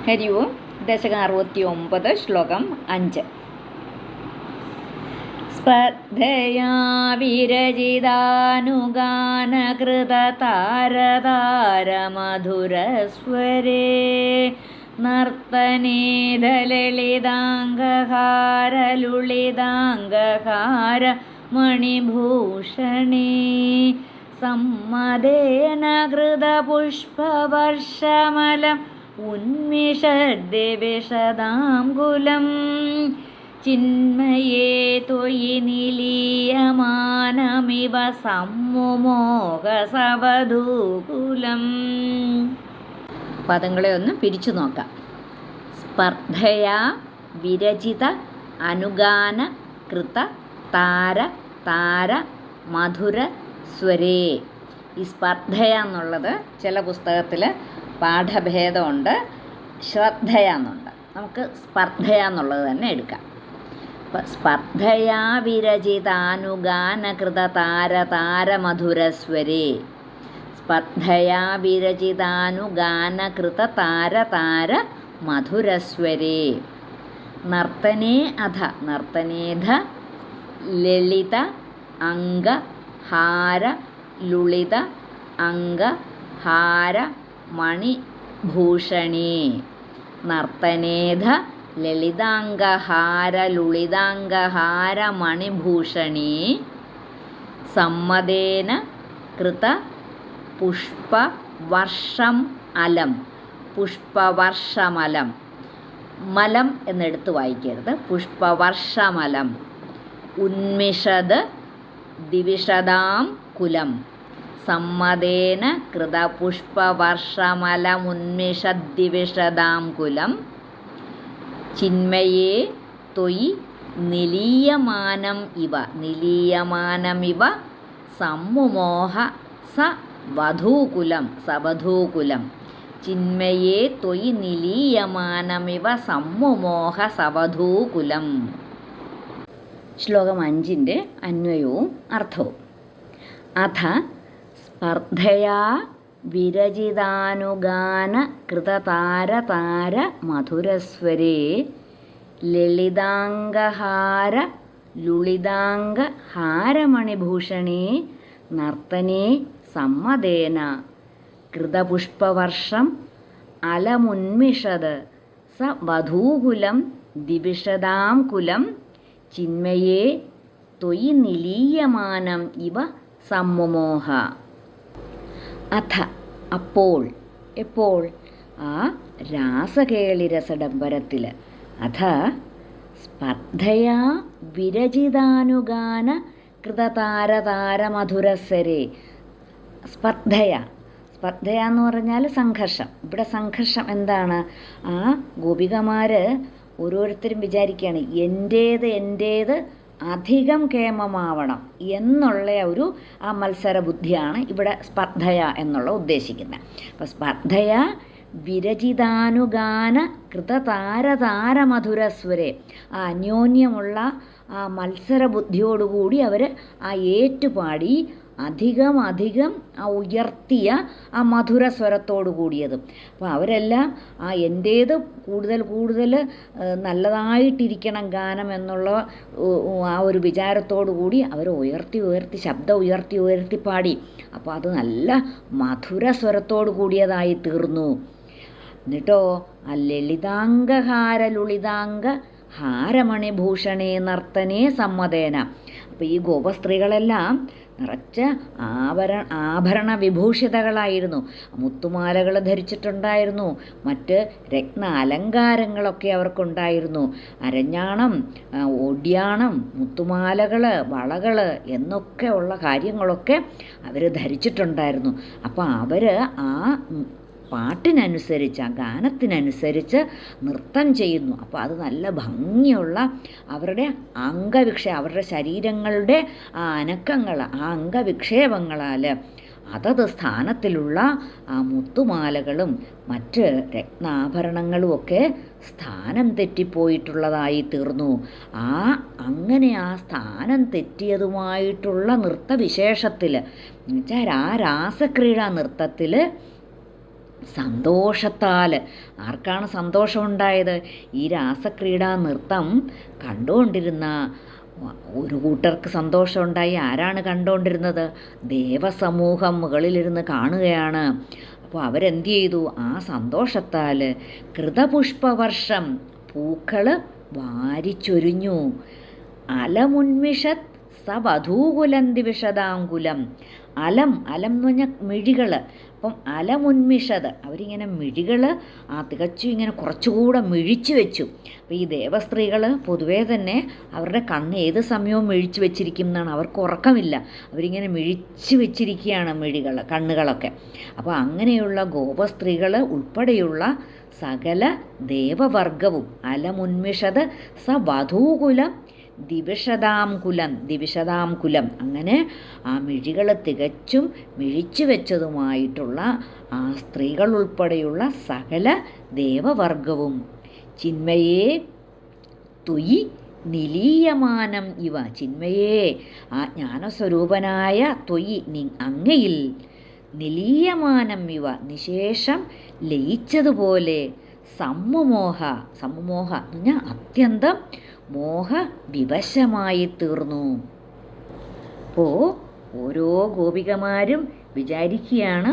ഹരി ഓം. ദശകം 69, ശ്ലോകം 5. സ്പർദ്ധയാ വിരജിതാനുഗാനകൃതതാരതാരമധുരസ്വരേ നർത്തനേധലളിതാംഗഹാരലുളിതാംഗഹാര മണിഭൂഷണേ സമ്മദേന കൃതപുഷ്പവർഷമലം ഉന്മിഷദ്ദിവിഷദാംകുലം ചിന്മയേ ത്വയി നിലീയമാനമിവ സമ്മുമോഹസവധൂകുലം. പദങ്ങളെ ഒന്ന് പിരിച്ചു നോക്കാം. സ്പർദ്ധയാ വിരചിത അനുഗാന കൃത താര താര മധുര സ്വരേ. ഈ സ്പർദ്ധയ എന്നുള്ളത് ചില പുസ്തകത്തിൽ പാഠഭേദമുണ്ട്, ശ്രദ്ധയ എന്നുണ്ട്. നമുക്ക് സ്പർദ്ധയ എന്നുള്ളത് തന്നെ എടുക്കാം. സ്പർദ്ധയാ വിരചിതാനുഗാനകൃത താര താര മധുരസ്വരേ. സ്പർദ്ധയാ വിരചിതാനുഗാനകൃത താര താര മധുരസ്വരേ നർത്തനേ അധ നർത്തനേധ ലളിത അംഗ ഹാര ലുളിത അംഗ ഹാര മണിഭൂഷണേ. നർത്തനേധ ലളിതാംഗഹാര ലുളിതാംഗഹാര മണിഭൂഷണേ സമ്മദേന കൃത പുഷ്പവർഷം അലം. പുഷ്പവർഷമലം, മലം എന്നെടുത്ത് വായിക്കരുത്, പുഷ്പവർഷമലം. ഉന്മിഷത് ദിവിഷദാം കുലം. സമ്മദേന കൃത പുഷ്പവർഷമലമുന്മിഷദ്ദിവിഷദാം കുലം ചിന്മയേ ത്വയി നിലീയമാനം ഇവ. നിലീയമാനമിവ സമ്മുമോഹ സ വധൂകുലം. സവധൂകുലം. ചിന്മയേ ത്വയി നിലീയമാനമിവ സമ്മുമോഹ സവധൂകുലം. ശ്ലോകം 5 അന്വയവും അർത്ഥവും. അഥ സ്പർദ്ധയാ വിരചിതാനുഗാന കൃതതാര താര മധുരസ്വരേ ലളിതാംഗഹാര ലുളിതാംഗ ഹാരമണിഭൂഷണേ നർത്തനേ സമ്മദേന കൃതപുഷ്പവർഷം അലമുന്മിഷത് സ വധൂകുലം ദിവിഷദാം കുലം ചിന്മയേ ത്വയി നിലീയമാനം ഇവ സമ്മുമോഹ. അഥ അപ്പോൾ, എപ്പോൾ? ആ രാസകേളിരസഡംബരത്തിൽ. അഥ സ്പർദ്ധയാ വിരചിതാനുഗാന കൃതതാരതാരമധുരസ്വരേ. സ്പർദ്ധയ, സ്പർദ്ധയ എന്ന് പറഞ്ഞാൽ സംഘർഷം. ഇവിടെ സംഘർഷം എന്താണ്? ആ ഗോപികമാർ ഓരോരുത്തരും വിചാരിക്കുകയാണ് എൻ്റേത് അധികം കേമമാവണം എന്നുള്ള ഒരു ആ മത്സരബുദ്ധിയാണ് ഇവിടെ സ്പർദ്ധയ എന്നുള്ള ഉദ്ദേശിക്കുന്നത്. അപ്പോൾ സ്പർദ്ധയ വിരചിതാനുഗാന കൃതതാരതാരമധുരസ്വരെ, ആ അന്യോന്യമുള്ള ആ മത്സരബുദ്ധിയോടുകൂടി അവർ ആ ഏറ്റുപാടി അധികം ആ ഉയർത്തിയ ആ മധുരസ്വരത്തോടു കൂടിയതും. അപ്പോൾ അവരെല്ലാം ആ എൻ്റേത് കൂടുതൽ നല്ലതായിട്ടിരിക്കണം ഗാനം എന്നുള്ള ആ ഒരു വിചാരത്തോടു കൂടി അവർ ഉയർത്തി ശബ്ദം ഉയർത്തി പാടി. അപ്പോൾ അത് നല്ല മധുരസ്വരത്തോടു കൂടിയതായി തീർന്നു. എന്നിട്ടോ ആ ലളിതാംഗഹാര ലുളിതാംഗ ഹാരമണിഭൂഷണേ നർത്തനേ സമ്മതേന. അപ്പോൾ ഈ ഗോപസ്ത്രീകളെല്ലാം നിറച്ച ആഭരണ വിഭൂഷിതകളായിരുന്നു. മുത്തുമാലകൾ ധരിച്ചിട്ടുണ്ടായിരുന്നു, മറ്റ് രത്ന അലങ്കാരങ്ങളൊക്കെ അവർക്കുണ്ടായിരുന്നു. അരഞ്ഞാണം, ഒടിയാണം, മുത്തുമാലകൾ, വളകൾ എന്നൊക്കെ ഉള്ള കാര്യങ്ങളൊക്കെ അവർ ധരിച്ചിട്ടുണ്ടായിരുന്നു. അപ്പോൾ അവർ ആ പാട്ടിനനുസരിച്ച്, ആ ഗാനത്തിനനുസരിച്ച് നൃത്തം ചെയ്യുന്നു. അപ്പോൾ അത് നല്ല ഭംഗിയുള്ള അവരുടെ അവരുടെ ശരീരങ്ങളുടെ ആ അനക്കങ്ങൾ, ആ അംഗവിക്ഷേപങ്ങളാൽ അതത് സ്ഥാനത്തിലുള്ള ആ മുത്തുമാലകളും മറ്റ് രത്നാഭരണങ്ങളുമൊക്കെ സ്ഥാനം തെറ്റിപ്പോയിട്ടുള്ളതായി തീർന്നു. അങ്ങനെ ആ സ്ഥാനം തെറ്റിയതുമായിട്ടുള്ള നൃത്തവിശേഷത്തിൽ എന്നുവെച്ചാൽ ആ രാസക്രീഡാ നൃത്തത്തിൽ സന്തോഷത്താൽ. ആർക്കാണ് സന്തോഷമുണ്ടായത്? ഈ രാസക്രീഡാ നൃത്തം കണ്ടുകൊണ്ടിരുന്ന ഒരു കൂട്ടർക്ക് സന്തോഷമുണ്ടായി. ആരാണ് കണ്ടുകൊണ്ടിരുന്നത്? ദേവസമൂഹം മുകളിലിരുന്ന് കാണുകയാണ്. അപ്പോൾ അവരെന്ത് ചെയ്തു? ആ സന്തോഷത്താൽ കൃതപുഷ്പവർഷം, പൂക്കൾ വാരിച്ചൊരിഞ്ഞു. അലമുന്മിഷത് സവധൂകുലന്തി വിഷദാങ്കുലം. അലം എന്ന് പറഞ്ഞാൽ മിഴികൾ. അപ്പം അലമുന്മിഷത്, അവരിങ്ങനെ മിഴികൾ തികച്ചും ഇങ്ങനെ കുറച്ചുകൂടെ മിഴിച്ചു വെച്ചു. അപ്പോൾ ഈ ദേവസ്ത്രീകൾ പൊതുവേ തന്നെ അവരുടെ കണ്ണ് ഏത് സമയവും മിഴിച്ചു വെച്ചിരിക്കും എന്നാണ്. അവർക്ക് ഉറക്കമില്ല, അവരിങ്ങനെ മിഴിച്ചു വെച്ചിരിക്കുകയാണ് കണ്ണുകളൊക്കെ. അപ്പോൾ അങ്ങനെയുള്ള ഗോപസ്ത്രീകൾ ഉൾപ്പെടെയുള്ള സകല ദേവവർഗവും അലമുന്മിഷത് സവധൂകുലം ദിവിഷതാം കുലം അങ്ങനെ ആ മിഴികൾ തികച്ചും മിഴിച്ചു വെച്ചതുമായിട്ടുള്ള ആ സ്ത്രീകൾ ഉൾപ്പെടെയുള്ള സകല ദേവവർഗവും ചിന്മയേ ത്വയി നിലീയമാനം ഇവ. ചിന്മയേ, ആ ജ്ഞാനസ്വരൂപനായ ത്വയി അങ്ങയിൽ നിലീയമാനം ഇവ, നിശേഷം ലയിച്ചതുപോലെ സമ്മുമോഹ എന്ന് പറഞ്ഞാൽ അത്യന്തം മോഹവിവശമായി തീർന്നു. അപ്പോൾ ഓരോ ഗോപികമാരും വിചാരിക്കുകയാണ്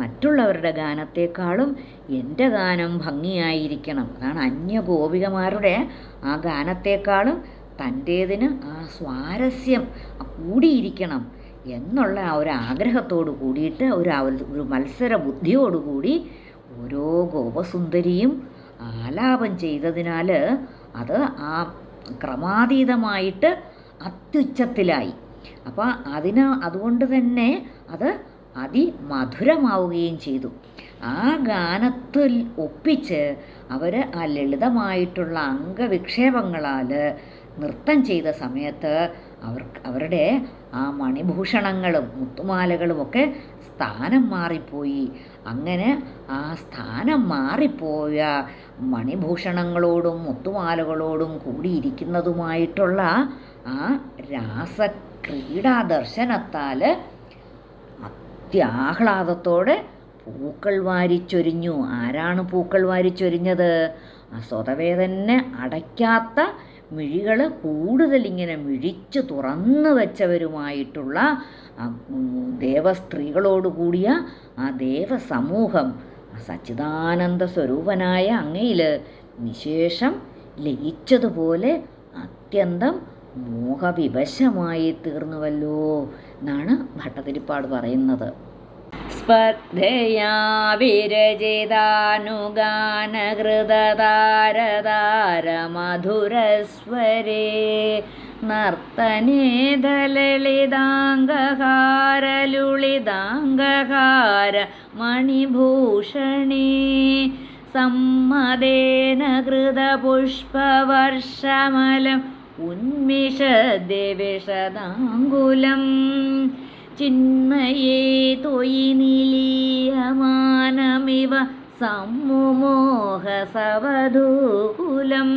മറ്റുള്ളവരുടെ ഗാനത്തെക്കാളും എൻ്റെ ഗാനം ഭംഗിയായിരിക്കണം. അതാണ് അന്യ ഗോപികമാരുടെ ആ ഗാനത്തെക്കാളും തൻ്റേതിന് ആ സ്വാരസ്യം കൂടിയിരിക്കണം എന്നുള്ള ആ ഒരു ആഗ്രഹത്തോടു കൂടിയിട്ട് ഒരു മത്സര ബുദ്ധിയോടുകൂടി ഓരോ ഗോപസുന്ദരിയും ആലാപം ചെയ്തതിനാൽ അത് ആ ക്രമാതീതമായിട്ട് അത്യുച്ചത്തിലായി. അപ്പോൾ അതുകൊണ്ട് തന്നെ അത് അതിമധുരമാവുകയും ചെയ്തു. ആ ഗാനത്തിൽ ഒപ്പിച്ച് അവർ ആ ലളിതമായിട്ടുള്ള അംഗവിക്ഷേപങ്ങളാൽ നൃത്തം ചെയ്ത സമയത്ത് അവരുടെ ആ മണിഭൂഷണങ്ങളും മുത്തുമാലകളുമൊക്കെ സ്ഥാനം മാറിപ്പോയി. അങ്ങനെ ആ സ്ഥാനം മാറിപ്പോയ മണിഭൂഷണങ്ങളോടും മുത്തുമാലകളോടും കൂടിയിരിക്കുന്നതുമായിട്ടുള്ള ആ രാസക്രീഡാ ദർശനത്താൽ അത്യാഹ്ലാദത്തോടെ പൂക്കൾ വാരിച്ചൊരിഞ്ഞു. ആരാണ് പൂക്കൾ വാരിച്ചൊരിഞ്ഞത്? ആ സ്വതവേ തന്നെ അടയ്ക്കാത്ത മിഴികൾ കൂടുതലിങ്ങനെ മിഴിച്ചു തുറന്നു വെച്ചവരുമായിട്ടുള്ള ദേവസ്ത്രീകളോട് കൂടിയ ആ ദേവസമൂഹം സച്ചിദാനന്ദ സ്വരൂപനായ അങ്ങയിൽ നിശേഷം ലയിച്ചതുപോലെ അത്യന്തം മോഹവിവശമായി തീർന്നുവല്ലോ എന്നാണ് ഭട്ടതിരിപ്പാട് പറയുന്നത്. സ്പർദ്ധയാ വിരജിതാനുഗാനഹൃദതാരതാരമധുരസ്വരേ നർത്തനേദലളിതാംഗഹാരലുളിതാംഗഹാര മണിഭൂഷണേ സമ്മദേന കൃതപുഷ്പവർഷമലം ഉന്മിഷദ്വിഷദാങ്കുലം ചിന്മയേ ത്വയി നിലീയമാനമിവ സമ്മുമോഹസവധൂകുലം.